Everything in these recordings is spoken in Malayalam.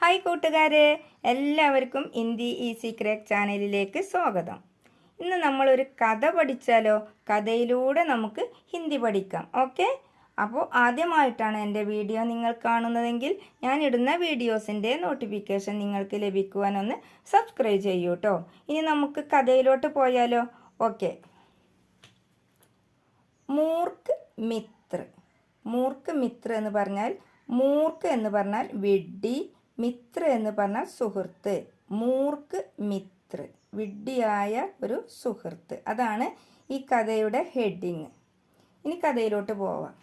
ഹായ് കൂട്ടുകാരെ, എല്ലാവർക്കും ഹിന്ദി ഈസി ക്രാക്ക് ചാനലിലേക്ക് സ്വാഗതം. ഇന്ന് നമ്മളൊരു കഥ പഠിച്ചാലോ? കഥയിലൂടെ നമുക്ക് ഹിന്ദി പഠിക്കാം. ഓക്കെ, അപ്പോൾ ആദ്യമായിട്ടാണ് എൻ്റെ വീഡിയോ നിങ്ങൾ കാണുന്നതെങ്കിൽ ഞാൻ ഇടുന്ന വീഡിയോസിൻ്റെ നോട്ടിഫിക്കേഷൻ നിങ്ങൾക്ക് ലഭിക്കുവാനൊന്ന് സബ്സ്ക്രൈബ് ചെയ്യൂ കേട്ടോ. ഇനി നമുക്ക് കഥയിലോട്ട് പോയാലോ? ഓക്കെ. മൂർക്ക് മിത്ര. മൂർക്ക് മിത്ര എന്ന് പറഞ്ഞാൽ, മൂർക്ക് എന്ന് പറഞ്ഞാൽ വിഡ്ഢി, മിത്ര എന്ന് പറഞ്ഞാൽ സുഹൃത്ത്. മൂർക്ക് മിത്ര, വിഡ്ഢിയായ ഒരു സുഹൃത്ത്. അതാണ് ഈ കഥയുടെ ഹെഡിങ്. ഇനി കഥയിലോട്ട് പോവാം.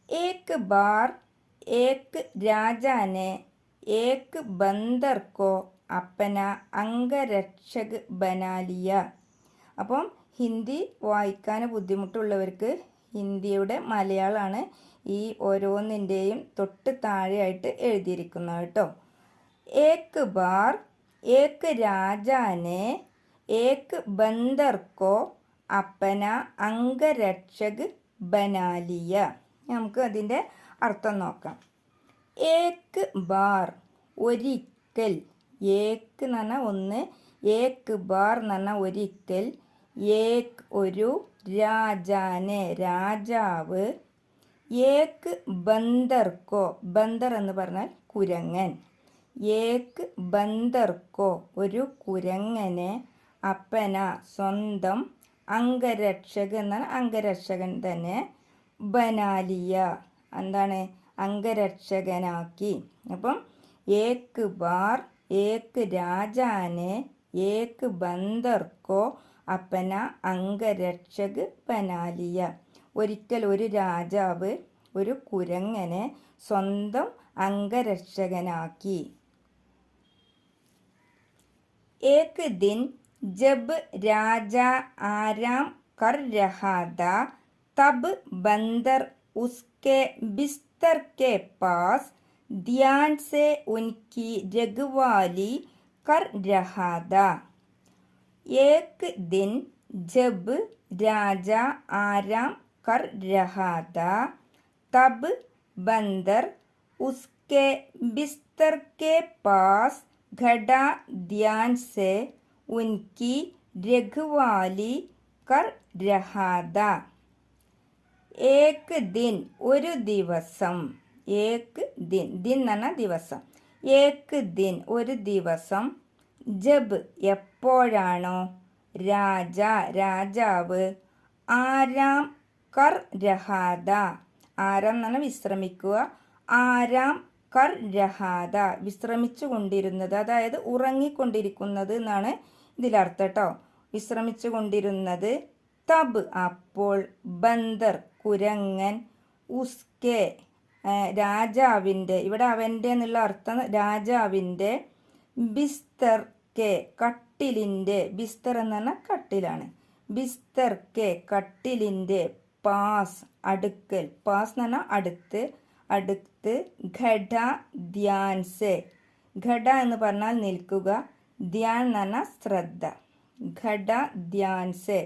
ഏക് ബാർ ഏക് രാജാനെ ഏക് ബന്ദർ കോ അപ്പന അംഗരക്ഷക് ബനാലിയ. അപ്പം ഹിന്ദി വായിക്കാൻ ബുദ്ധിമുട്ടുള്ളവർക്ക് ഹിന്ദിയുടെ മലയാളമാണ് ഈ ഓരോന്നിൻ്റെയും തൊട്ട് താഴെയായിട്ട് എഴുതിയിരിക്കുന്നത് കേട്ടോ. ഏക് ബാർ ഏക് രാജാനെ ഏക് ബന്ദർക്കോ അപ്പന അംഗരക്ഷക് ബനാലിയ. നമുക്ക് അതിൻ്റെ അർത്ഥം നോക്കാം. ഏക് ബാർ ഒരിക്കൽ, ഏക് എന്ന് പറഞ്ഞാൽ ഒന്ന്, ഏക് ബാർ എന്ന് പറഞ്ഞാൽ ഒരിക്കൽ, ഏക് ഒരു, രാജാനെ രാജാവ്, ഏക് ബന്ദർക്കോ, ബന്ദർ എന്ന് പറഞ്ഞാൽ കുരങ്ങൻ, ഏക് ബന്ദർക്കോ ഒരു കുരങ്ങനെ, അപ്പന സ്വന്തം, അംഗരക്ഷക് എന്നാൽ അംഗരക്ഷകൻ തന്നെ, ബനാലിയ എന്താണ് അംഗരക്ഷകനാക്കി. അപ്പം ഏക് ബാർ ഏക് രാജാനെ ഏക് ബന്ദർക്കോ അപ്പന അംഗരക്ഷക് ബനാലിയ. ഒരിക്കൽ ഒരു രാജാവ് ഒരു കുരങ്ങനെ സ്വന്തം അംഗരക്ഷകനാക്കി. एक दिन जब राजा आराम कर रहा था तब बंदर उसके बिस्तर के पास ध्यान से उनकी रखवाली कर रहा था. एक दिन जब राजा आराम कर रहा था तब बंदर उसके बिस्तर के पास खड़ा ध्यान से उनकी रखवाली कर रहा था. एक दिन ഒരു ദിവസം, ഏക് ദിൻ, ദിൻ എന്ന് പറഞ്ഞാൽ ദിവസം, ഏക് ദിൻ ഒരു ദിവസം, ജബ് എപ്പോഴാണോ, രാജ രാജാവ്, ആരാം കർ രഹാദ, ആരാം എന്ന് പറഞ്ഞാൽ വിശ്രമിക്കുക, ആരാം കർ രഹാദ വിശ്രമിച്ചു കൊണ്ടിരുന്നത്, അതായത് ഉറങ്ങിക്കൊണ്ടിരിക്കുന്നത് എന്നാണ് ഇതിലർത്ഥം കേട്ടോ. വിശ്രമിച്ചു കൊണ്ടിരുന്നത്, തബ് അപ്പോൾ, ബന്ദർ കുരങ്ങൻ, ഉസ്കെ രാജാവിൻ്റെ, ഇവിടെ അവൻ്റെ എന്നുള്ള അർത്ഥം രാജാവിൻ്റെ, ബിസ്തർ കെ കട്ടിലിൻ്റെ, ബിസ്തർ എന്ന് പറഞ്ഞാൽ കട്ടിലാണ്, ബിസ്തർ കെ കട്ടിലിൻ്റെ, പാസ് അടുക്കൽ, പാസ് എന്ന് പറഞ്ഞാൽ അടുത്ത്, അടുത്ത്, ഘട ധ്യാൻ സെ, ഘട എന്ന് പറഞ്ഞാൽ നിൽക്കുക, ധ്യാൻ എന്ന് പറഞ്ഞാൽ ശ്രദ്ധ, ഘട ധ്യാൻ സെ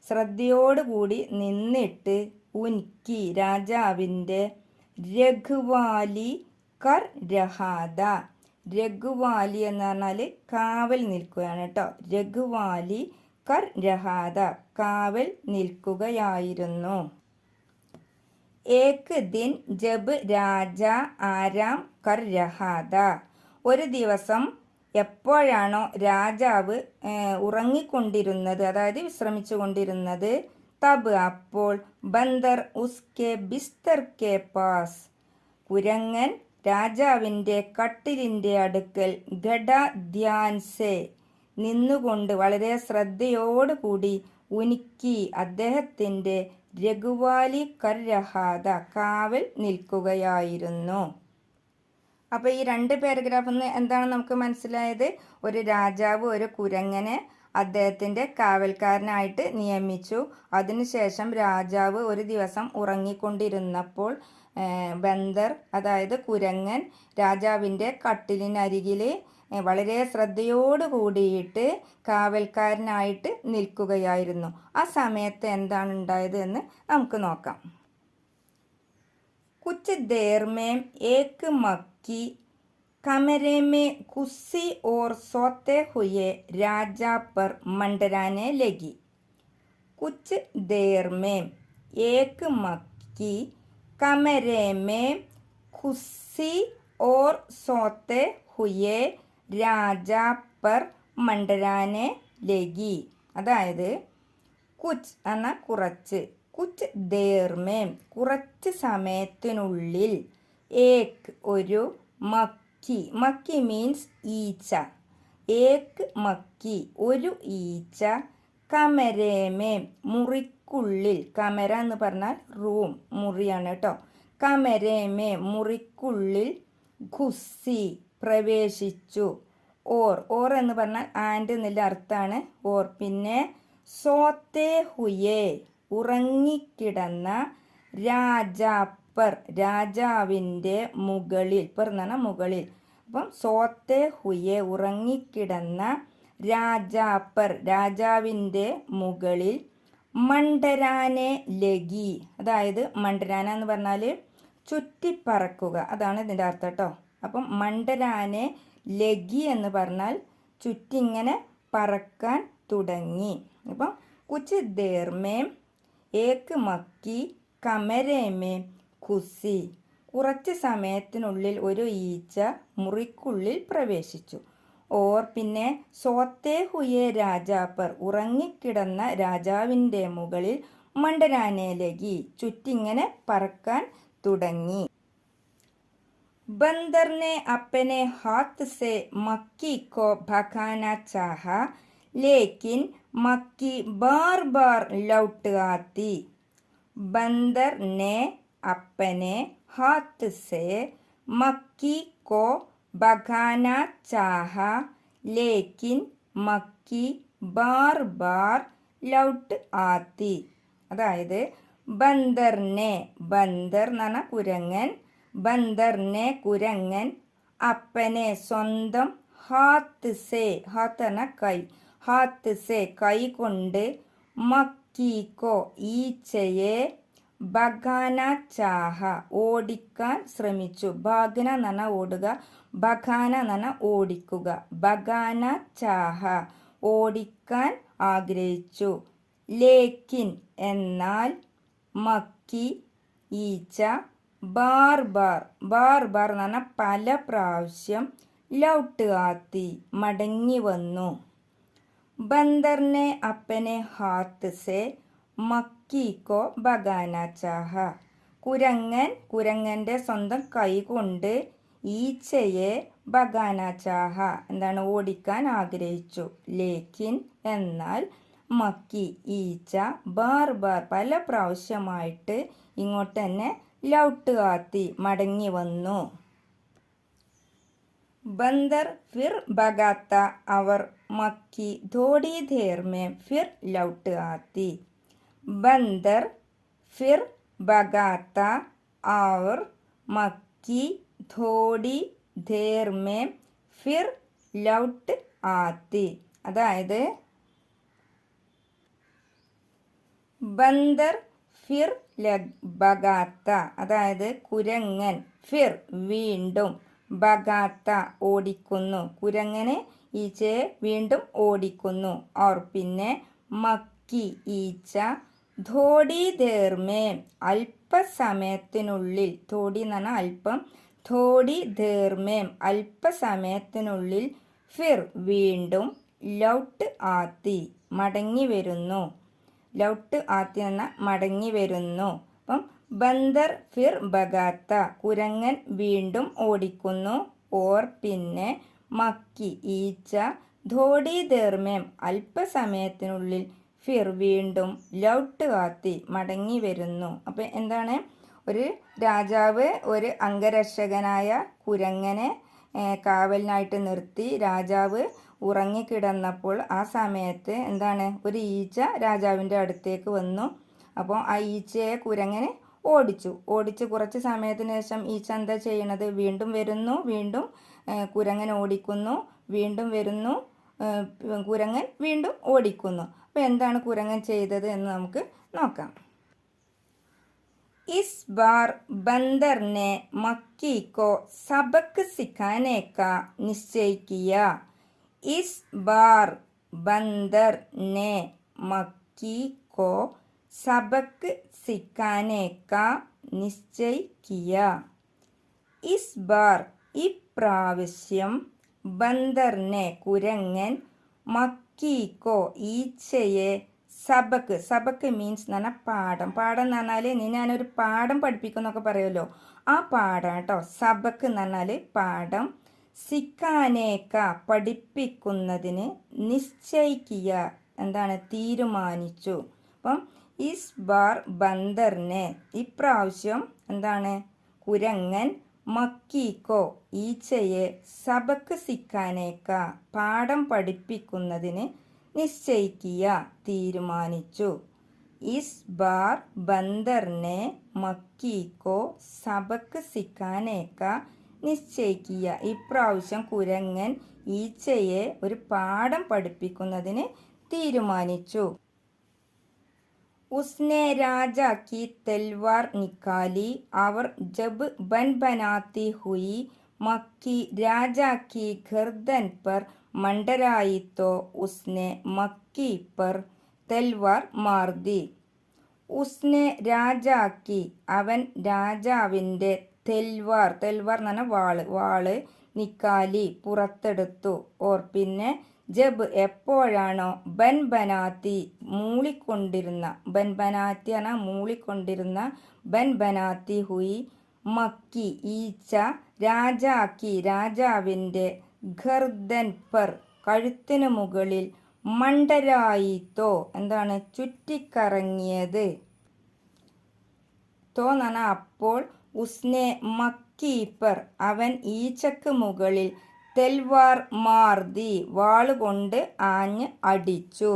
ശ്രദ്ധയോടുകൂടി നിന്നിട്ട്, ഉൻകി രാജാവിൻ്റെ, രഘുവാലി കർ രഹാദ, രഘുവാലി എന്ന് പറഞ്ഞാൽ കാവൽ നിൽക്കുകയാണ് കേട്ടോ, രഘുവാലി കർ രഹാദ കാവൽ നിൽക്കുകയായിരുന്നു. ഏക് ദിൻ ജബ് രാജ ആരാം കർ രഹാദ ഒരു ദിവസം എപ്പോഴാണോ രാജാവ് ഉറങ്ങിക്കൊണ്ടിരുന്നത്, അതായത് വിശ്രമിച്ചു കൊണ്ടിരുന്നത്, തബ് അപ്പോൾ, ബന്ദർ ഉസ്കെ ബിസ്തർ കെ പാസ് കുരങ്ങൻ രാജാവിൻ്റെ കട്ടിലിൻ്റെ അടുക്കൽ, ഘട ധ്യാൻ സെ നിന്നുകൊണ്ട് വളരെ ശ്രദ്ധയോടുകൂടി, ഉനിക്കി അദ്ദേഹത്തിൻ്റെ, രഘുവാലി കർ രഹാദ കാവൽ നിൽക്കുകയായിരുന്നു. അപ്പോൾ ഈ രണ്ട് പാരഗ്രാഫിൽ നിന്ന് എന്താണ് നമുക്ക് മനസ്സിലായത്? ഒരു രാജാവ് ഒരു കുരങ്ങനെ അദ്ദേഹത്തിൻ്റെ കാവൽക്കാരനായിട്ട് നിയമിച്ചു. അതിനുശേഷം രാജാവ് ഒരു ദിവസം ഉറങ്ങിക്കൊണ്ടിരുന്നപ്പോൾ ബന്ദർ അതായത് കുരങ്ങൻ രാജാവിൻ്റെ കട്ടിലിനരികിൽ വളരെ ശ്രദ്ധയോട് കൂടിയിട്ട് കാവൽക്കാരനായിട്ട് നിൽക്കുകയായിരുന്നു. ആ സമയത്ത് എന്താണ് ഉണ്ടായത് എന്ന് നമുക്ക് നോക്കാം. कुछ देर में एक मक्खी कमरे में कुर्सी और सोते हुए राजा पर मंडराने लगी। कुछ देर में एक मक्खी कमरे में कुर्सी और सोते हुए രാജാ പർ മണ്ടരാനെ ലഗി. അതായത് കുച്ച് എന്ന കുറച്ച്, കുച്ച് ദേർമേം കുറച്ച് സമയത്തിനുള്ളിൽ, ഏക് ഒരു, മക്കി മക്കി മീൻസ് ഈച്ച, ഏക് മക്കി ഒരു ഈച്ച, കമരേമേം മുറിക്കുള്ളിൽ, കമര എന്ന് പറഞ്ഞാൽ റൂം മുറിയാണ് കേട്ടോ, കമരേമേം മുറിക്കുള്ളിൽ, ഖുസ്സി പ്രവേശിച്ചു, ഓർ എന്ന് പറഞ്ഞാൽ ആൻഡ് എന്നുള്ള അർത്ഥമാണ് ഓർ. പിന്നെ സോത്തേ ഹുയേ ഉറങ്ങിക്കിടന്ന, രാജാപ്പർ രാജാവിൻ്റെ മുകളിൽ, പെർ എന്ന് പറഞ്ഞാൽ മുകളിൽ, അപ്പം സോത്തേ ഹുയേ ഉറങ്ങിക്കിടന്ന, രാജാപ്പർ രാജാവിൻ്റെ മുകളിൽ, മണ്ടരാനെ ലഗി അതായത് മണ്ടരാന എന്ന് പറഞ്ഞാൽ ചുറ്റിപ്പറക്കുക, അതാണ് ഇതിൻ്റെ അർത്ഥം കേട്ടോ. അപ്പം മണ്ടരാനെ ലഗി എന്ന് പറഞ്ഞാൽ ചുറ്റിങ്ങനെ പറക്കാൻ തുടങ്ങി. അപ്പം കുച്ച് ദേർമേം ഏക് മക്കി കമരേമേം ഖുസി കുറച്ച് സമയത്തിനുള്ളിൽ ഒരു ഈച്ച മുറിക്കുള്ളിൽ പ്രവേശിച്ചു. ഓർ പിന്നെ സോത്തേ ഹുയേ രാജാപ്പർ ഉറങ്ങിക്കിടന്ന രാജാവിൻ്റെ മുകളിൽ, മണ്ടരാനെ ലഗി ചുറ്റിങ്ങനെ പറക്കാൻ തുടങ്ങി. बंदर ने अपने हाथ से मक्खी को भगाना चाहा, लेकिन मक्खी बार बार लौट आती. बंदर ने अपने हाथ से मक्खी को भगाना चाहा, लेकिन मक्खी बार बार लौट आती. അതായത് ബന്ദറിനെ, ബന്ദർ എന്ന് പറഞ്ഞാൽ കുരങ്ങൻ, ബന്ദറിനെ കുരങ്ങൻ, അപ്പനെ സ്വന്തം, ഹാത്ത് സേ ഹാത്ത് എന്ന കൈ, ഹാത്ത് സേ കൈ കൊണ്ട്, മക്കീക്കോ ഈച്ചയെ, ബഗാന ചാഹ ഓടിക്കാൻ ശ്രമിച്ചു. ഭാഗന എന്ന് പറഞ്ഞാൽ ഓടുക, ബഗാന എന്ന് പറഞ്ഞാൽ ഓടിക്കുക, ബഗാന ചാഹ ഓടിക്കാൻ ആഗ്രഹിച്ചു. ലേക്കിൻ എന്നാൽ, മക്കി ഈച്ച, ബാർ ബാർ ബാർ ബാർ എന്ന് പറഞ്ഞാൽ പല പ്രാവശ്യം, ലൗട്ട് ആത്തി മടങ്ങി വന്നു. ബന്ദറിനെ അപ്പനെ ഹാത്ത് സേ മക്കിക്കോ ബഗാന ചാഹ കുരങ്ങൻ കുരങ്ങൻ്റെ സ്വന്തം കൈ കൊണ്ട് ഈച്ചയെ, ബഗാന ചാഹ എന്താണ് ഓടിക്കാൻ ആഗ്രഹിച്ചു. ലേക്കിൻ എന്നാൽ, മക്കി ഈച്ച, ബാർ ബാർ പല പ്രാവശ്യമായിട്ട് ഇങ്ങോട്ട് തന്നെ, ലൗട്ട് ആത്തി മടങ്ങി വന്നു. ബന്ദർ ഫിർ ബഗാത്ത അവർ മക്കി ഥോടി ദേർ മേം ഫിർ ലൗട്ട് ആത്തി. ബന്ദർ ഫിർ ബഗാത്ത അവർ മക്കി ഥോടി ദേർ മേം ഫിർ ലൗട്ട് ആത്തി. അതായത് ബന്ദർ ഫിർ ബഗാത്ത അതായത് കുരങ്ങൻ, ഫിർ വീണ്ടും, ബഗാത്ത ഓടിക്കുന്നു, കുരങ്ങനെ ഈച്ചയെ വീണ്ടും ഓടിക്കുന്നു. ഓർ പിന്നെ മക്കി ഈച്ച, ധോടി ദേർമേം അല്പസമയത്തിനുള്ളിൽ, ധോടി എന്ന് പറഞ്ഞാൽ അല്പം, ധോടി ദേർമേം അല്പസമയത്തിനുള്ളിൽ, ഫിർ വീണ്ടും, ലൗട്ട് ആത്തി മടങ്ങി വരുന്നു, ലൗട്ട് ആത്തി എന്ന മടങ്ങി വരുന്നു. അപ്പം ബന്ദർ ഫിർ ബഗാത്ത കുരങ്ങൻ വീണ്ടും ഓടിക്കുന്നു. ഓർ പിന്നെ മക്കി ഈച്ച, ധോടി ദേർമേം അല്പസമയത്തിനുള്ളിൽ, ഫിർ വീണ്ടും, ലൗട്ട് ആത്തി മടങ്ങി വരുന്നു. അപ്പം എന്താണ്, ഒരു രാജാവ് ഒരു അംഗരക്ഷകനായ കുരങ്ങനെ കാവലിനായിട്ട് നിർത്തി. രാജാവ് ഉറങ്ങിക്കിടന്നപ്പോൾ ആ സമയത്ത് എന്താണ്, ഒരു ഈച്ച രാജാവിൻ്റെ അടുത്തേക്ക് വന്നു. അപ്പോൾ ആ ഈച്ചയെ കുരങ്ങനെ ഓടിച്ച് കുറച്ച് സമയത്തിന് ശേഷം ഈച്ച എന്താ ചെയ്യണത്, വീണ്ടും വരുന്നു, വീണ്ടും കുരങ്ങൻ ഓടിക്കുന്നു, വീണ്ടും വരുന്നു, കുരങ്ങൻ വീണ്ടും ഓടിക്കുന്നു. അപ്പോൾ എന്താണ് കുരങ്ങൻ ചെയ്തത് എന്ന് നമുക്ക് നോക്കാം. इस बार बंदर ने मक्की को सबक सिखाने का निश्चय किया. इस बार बंदर ने मक्की को सबक सिखाने का निश्चय किया. इस बार ഇപ്രാവശ്യം ബന്ദറിനെ കുരങ്ങൻ മക്കീക്കോ ഈച്ചയെ സബക്ക് മീൻസ് എന്ന് പറഞ്ഞാൽ പാഠം എന്ന് പറഞ്ഞാൽ ഞാനൊരു പാഠം പഠിപ്പിക്കുന്നൊക്കെ പറയുമല്ലോ, ആ പാഠം കേട്ടോ. സബക്ക് എന്ന് പറഞ്ഞാൽ പാഠം, സിക്കാനേക്ക പഠിപ്പിക്കുന്നതിന്, നിശ്ചയിക്കുക എന്താണ് തീരുമാനിച്ചു. അപ്പം ഇസ് ബാർ ബന്ദറിനെ ഇപ്രാവശ്യം എന്താണ് കുരങ്ങൻ മക്കീക്കോ ഈച്ചയെ സബക്ക് സിക്കാനേക്ക പാഠം പഠിപ്പിക്കുന്നതിന് നിശ്ചയിക്കുക തീരുമാനിച്ചു. ഇസ് ബാർ ബന്ദറിനെ മക്കീക്കോ സബക്ക് സിക്കാനേക്ക നിശ്ചയിക്കുക ഇപ്രാവശ്യം കുരങ്ങൻ ഈച്ചയെ ഒരു പാഠം പഠിപ്പിക്കുന്നതിന് തീരുമാനിച്ചു. उसने राजा की तलवार निकाली और जब बन बनाती हुई मक्खी राजा की गर्दन पर मंडराई तो उसने मक्खी पर तलवार मार दी. उसने राजा की അവൻ രാജാവിൻ്റെ തെൽവാർ എന്ന് പറഞ്ഞാൽ വാള് നിക്കാലി പുറത്തെടുത്തു. ഓർ പിന്നെ ജബ് എപ്പോഴാണോ ബൻബനാത്തി മൂളിക്കൊണ്ടിരുന്ന, ബൻബനാത്തി പറഞ്ഞാൽ മൂളിക്കൊണ്ടിരുന്ന, ബൻബനാത്തി ഹുയി മക്കി ഈച്ച, രാജാവിൻ്റെ ഖർദൻ പർ കഴുത്തിനു മുകളിൽ, മണ്ടരായിത്തോ എന്താണ് ചുറ്റിക്കറങ്ങിയത്, തോ എന്ന് പറഞ്ഞാൽ അപ്പോൾ, ഉസ്നെ മക്കി പർ അവൻ ഈച്ചക്ക് മുകളിൽ, തെൽവാർ മാർദി വാളുകൊണ്ട് ആഞ്ഞ് അടിച്ചു.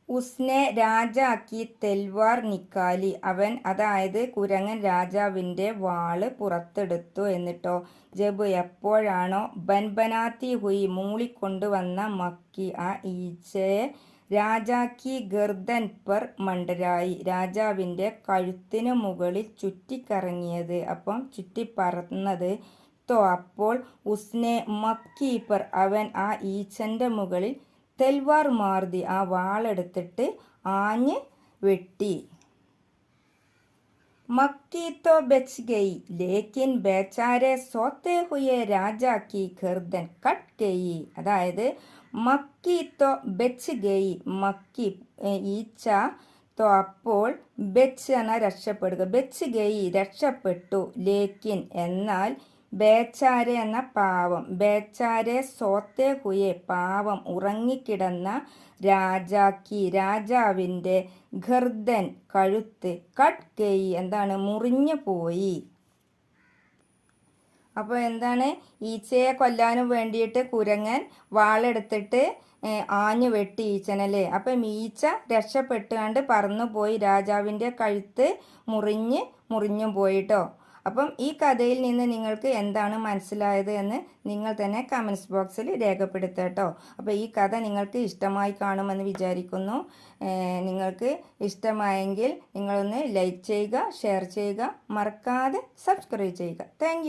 ഉസ്നെ രാജാക്കി തെൽവാർ നിക്കാലി അവൻ അതായത് കുരങ്ങൻ രാജാവിൻ്റെ വാള് പുറത്തെടുത്തു. എന്നിട്ടോ ജബ് എപ്പോഴാണോ ബൻബനാത്തി ഹുയി മൂളിക്കൊണ്ടുവന്ന മക്കി ആ ഈച്ചയെ രാജാക്കി ഗർദൻ പർ മണ്ടരായി രാജാവിൻ്റെ കഴുത്തിനു മുകളിൽ ചുറ്റിക്കറങ്ങിയത്, അപ്പം ചുറ്റിപ്പറന്നത്. അപ്പോൾ ഉസ്നെ മക്കി പർ അവൻ ആ ഈച്ചൻ്റെ മുകളിൽ, തെൽവാർ മാർദി ആ വാളെടുത്തിട്ട് ആഞ്ഞ് വെട്ടി. മക്കി തോ ബച്ച് ഗയി ലേക്കിൻ ബേച്ചാരെ സോത്തെ ഹുയെ രാജാക്കി ഗർദൻ കട്ട് ഗയി. അതായത് മക്കി തോ ബച്ച് ഗയി മക്കി ഈച്ച, തോ അപ്പോൾ, ബച്ച് എന്ന രക്ഷപ്പെടുക, ബച്ച് ഗയി രക്ഷപ്പെട്ടു, ലേക്കിൻ എന്നാൽ, ബേച്ചാരെ എന്ന പാവം, ബേച്ചാരെ സോത്തെ ഹുയെ പാവം ഉറങ്ങിക്കിടന്ന, രാജാക്കി രാജാവിൻ്റെ, ഖർദൻ കഴുത്ത്, കട്ട് ഗയി എന്താണ് മുറിഞ്ഞു പോയി. അപ്പോൾ എന്താണ് ഈച്ചയെ കൊല്ലാനും വേണ്ടിയിട്ട് കുരങ്ങൻ വാളെടുത്തിട്ട് ആഞ്ഞു വെട്ടി ഈച്ചനല്ലേ. അപ്പം ഈച്ച രക്ഷപ്പെട്ടുകൊണ്ട് പറന്നു പോയി, രാജാവിൻ്റെ കഴുത്ത് മുറിഞ്ഞു പോയിട്ടോ. അപ്പം ഈ കഥയിൽ നിന്ന് നിങ്ങൾക്ക് എന്താണ് മനസ്സിലായത് എന്ന് നിങ്ങൾ തന്നെ കമൻസ് ബോക്സിൽ രേഖപ്പെടുത്തുക കേട്ടോ. അപ്പോൾ ഈ കഥ നിങ്ങൾക്ക് ഇഷ്ടമായി കാണുമെന്ന് വിചാരിക്കുന്നു. നിങ്ങൾക്ക് ഇഷ്ടമായെങ്കിൽ നിങ്ങളൊന്ന് ലൈക്ക് ചെയ്യുക, ഷെയർ ചെയ്യുക, മറക്കാതെ സബ്സ്ക്രൈബ് ചെയ്യുക. താങ്ക്